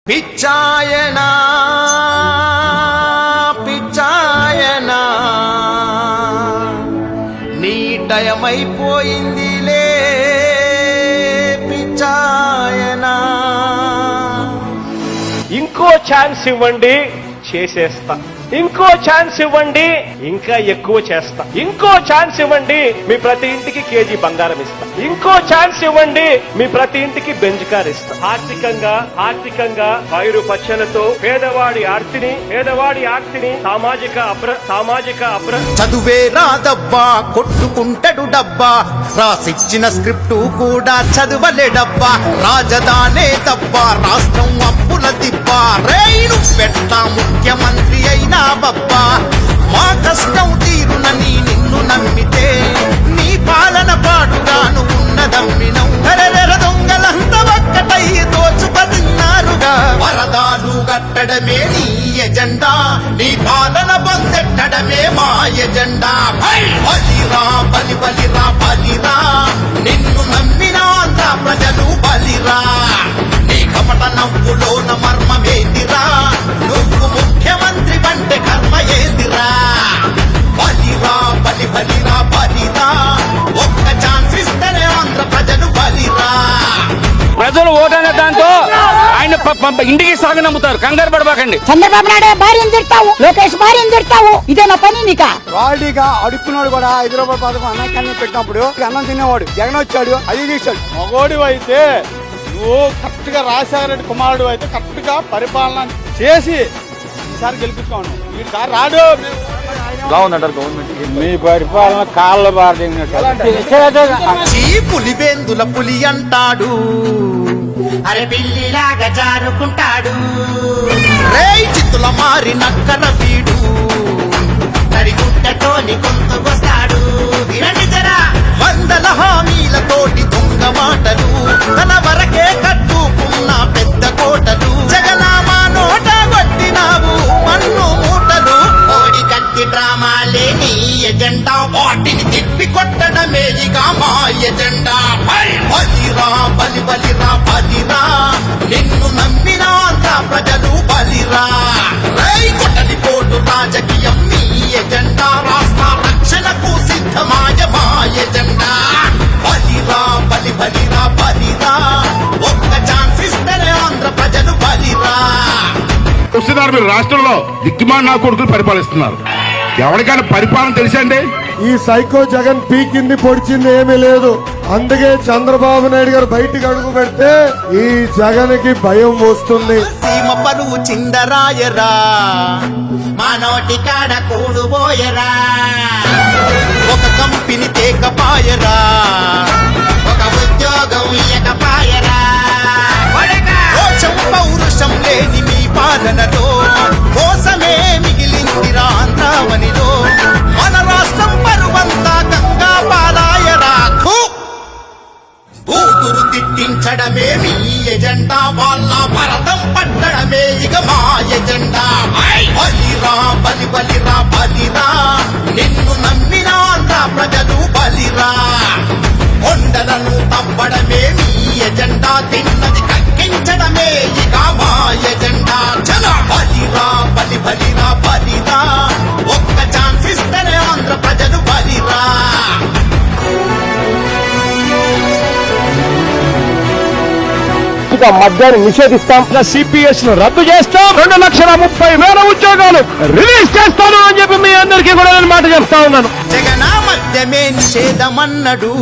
పిచ్చాయనా పిచ్చాయనా నీ టయమైపోయిందిలే పిచ్చాయనా. ఇంకో ఛాన్స్ ఇవ్వండి చేసేస్తా, ఇంకో ఛాన్స్ ఇవ్వండి ఇంకా ఎక్కువ చేస్తా, ఇంకో ఛాన్స్ ఇవ్వండి మీ ప్రతి ఇంటికి కేజీ బంగారం ఇస్తా, ఇంకో ఛాన్స్ ఇవ్వండి మీ ప్రతి ఇంటికి బెంజ్ కార్ ఇస్తా. ఆర్థికంగా పైరు పచ్చలతో పేదవాడి ఆర్తిని సామాజిక చదువే రాదబ్బా కొట్టుకుంటాడు డబ్బా, రాసిచ్చిన స్క్రిప్టు కూడా చదువలే డబ్బా, రాజధానే తప్ప రాష్ట్రం అప్పుల దిబ్బా, రైలు పెట్టా ముఖ్యమంత్రి అయినా బబ్బా, మా కష్టం తీరునని నిన్ను నమ్మితే నీ పాలన పాడుగాను ఉన్నదమ్మినం, దొంగలంతా ఒక్కటై దోచుకున్నారుగా, వరదాలు కట్టడమే నీ ఎజెండా, నీ పాలన పొందెట్టడమే మా ఎజెండా. బలిరా బలిరా బలిరా నిన్ను నమ్మిన ఆంధ్ర ప్రజలు బలిరా, నీ కపట నవ్వులోన మర్మమేదిరా, నువ్వు ముఖ్యమంత్రి అంటే కర్మ ఏదిరా. బలిరా బలిరా బలిరా ఒక్క ఛాన్స్ ఇస్తేనే ఆంధ్ర ప్రజలు బలిరా. ప్రజలు ఓటనే దాంతో ఆయన ఇంటికి సాగు నమ్ముతారు, కంగారు పడబాకండి. చంద్రబాబు నాయుడు భార్యను తిడతావు, లోకేష్ భార్యను తిడతావు, ఇదే నా పని నీకా? వాడిగా అడుక్కున్నాడు కూడా హైదరాబాద్ పథకం అన్నకన్నా పెట్టినప్పుడు అన్నం తినేవాడు, జగన్ వచ్చాడు అది తీశాడు. మగోడు అయితే నువ్వు కరెక్ట్ గా రాజశేఖర రెడ్డి కుమారుడు అయితే కరెక్ట్ గా పరిపాలన చేసి ఈసారి గెలిపించుకోను, ఈసారి రాడు. మీ పరిపాలన కాళ్ళ పులివేందుల పులి అంటాడు, అరే పిల్లిలాగా జారుకుంటాడు, రేయ్ చిత్తుల మారి నక్కర వీడు, తడిగుంటతోని గొంతుకొస్తాడు. వందల హామీలతోటి దొంగ మాటలు, తన వరకే కట్టుకున్న పెద్ద కోటలు, జగనామా నోట కొట్టినావు మన్ను మూటలు, కోడి కత్తి డ్రామాలే నీ ఎజెండా, వాటిని తిప్పి కొట్టడమే ఇక మా ఎజెండా. బలిరా బలిరా బలిరా నిన్ను నమ్మిన ఆంధ్ర ప్రజలు బలిరా, రై కొట్టలి పోటు రాజకీయం మీ ఎజెండా, రాష్ట్ర రక్షణకు సిద్ధమాయ మా ఎజెండా. బలిరా బలిరా బలిరా ఒక్క ఛాన్స్ ఇస్తేనే ఆంధ్ర ప్రజలు బలిరా. మీరు రాష్ట్రంలో దిక్కుమాలి నా కొడుకులు పరిపాలిస్తున్నారు, ఎవరికైనా పరిపాలన తెలుసండి? ఈ సైకో జగన్ పీకింది పొడిచింది ఏమీ లేదు, అందుకే చంద్రబాబు నాయుడు గారు బయటికి అడుగు పెడితే ఈ జగన్ కి భయం వస్తుంది. సీమ పరువు చిందరాయరా, మా నోటి కాడ కూడుబోయరా, ఒక కంపెనీ తేకపాయరా, ఒక ఉద్యోగం ఇయ్యకపాయరా, రోషం పౌరుషం లేని మీ పాలనలో కోసమే మిగిలిందిరా ఆంధ్రావనిలో, మన రాష్ట్రం పరువంతా గంగా పాలాయరా. కూతురు తిట్టించడమే మీ ఎజెండా, వాళ్ళ భరతం పట్టడమే ఇక మా ఎజెండా. బలిరా బలిరా బలిరా నిన్ను నమ్మిన ఆంధ్ర ప్రజలు బలిరా, కొండలను తవ్వడమే మీ ఎజెండా, తిన్నది కక్కించడమే ఇక మా ఎజెండా. చల బలిరా బలిరా బలిరా ఒక్క ఛాన్స్ ఇస్తేనే ఆంధ్ర ప్రజలు బలిరా. మద్యాన్ని నిషేధిస్తాం, సిపిఎస్ ను రద్దు చేస్తాం, 2,30,000 ఉద్యోగాలు రిలీజ్ చేస్తాను అని చెప్పి మీ అందరికీ కూడా నేను మాట చెప్తా ఉన్నాను. జగనా మద్యమే నిషేధమన్నడు,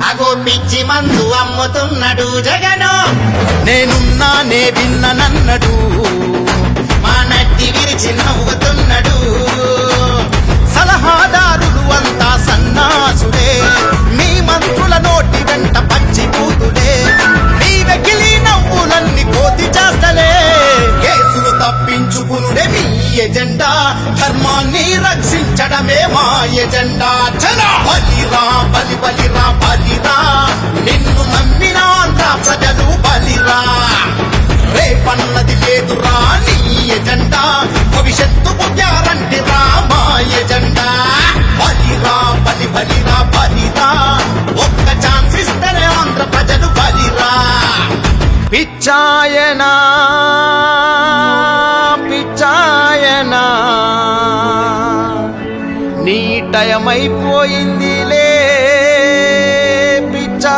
అగో పిచ్చి మందు అమ్ముతున్నాడు జగను, నేనున్నానే విన్ననన్నడు, మా నట్టి విరిచి నవ్వుతున్నాడు. సలహాదారులు అంతా సన్నాసులే, మీ మంత్రుల నోటి వెంట పచ్చి కూతులే, మీ వెకిలి నవ్వులన్నీ కోతి చేస్తలే, కేసులు తప్పించుకునుడే మీ ఎజెండా, ధర్మాన్ని రక్షించడమే మా ఎజెండా. చల బలిరా బలిరా బలిరా నిన్ను నమ్మిన ఆంధ్ర ప్రజలు బలిరా, రేపన్నది లేదురా నీ ఎజెండా, భవిష్యత్తుకు గ్యారంటీ రా మా ఎజెండా. బలిరా బలిరా బలిరా ఒక్క ఛాన్స్ ఇస్తేనే ఆంధ్ర ప్రజలు బలిరా. పిచ్చాయనా నాయనా నీ టయమైపోయిందిలే పిచ్చా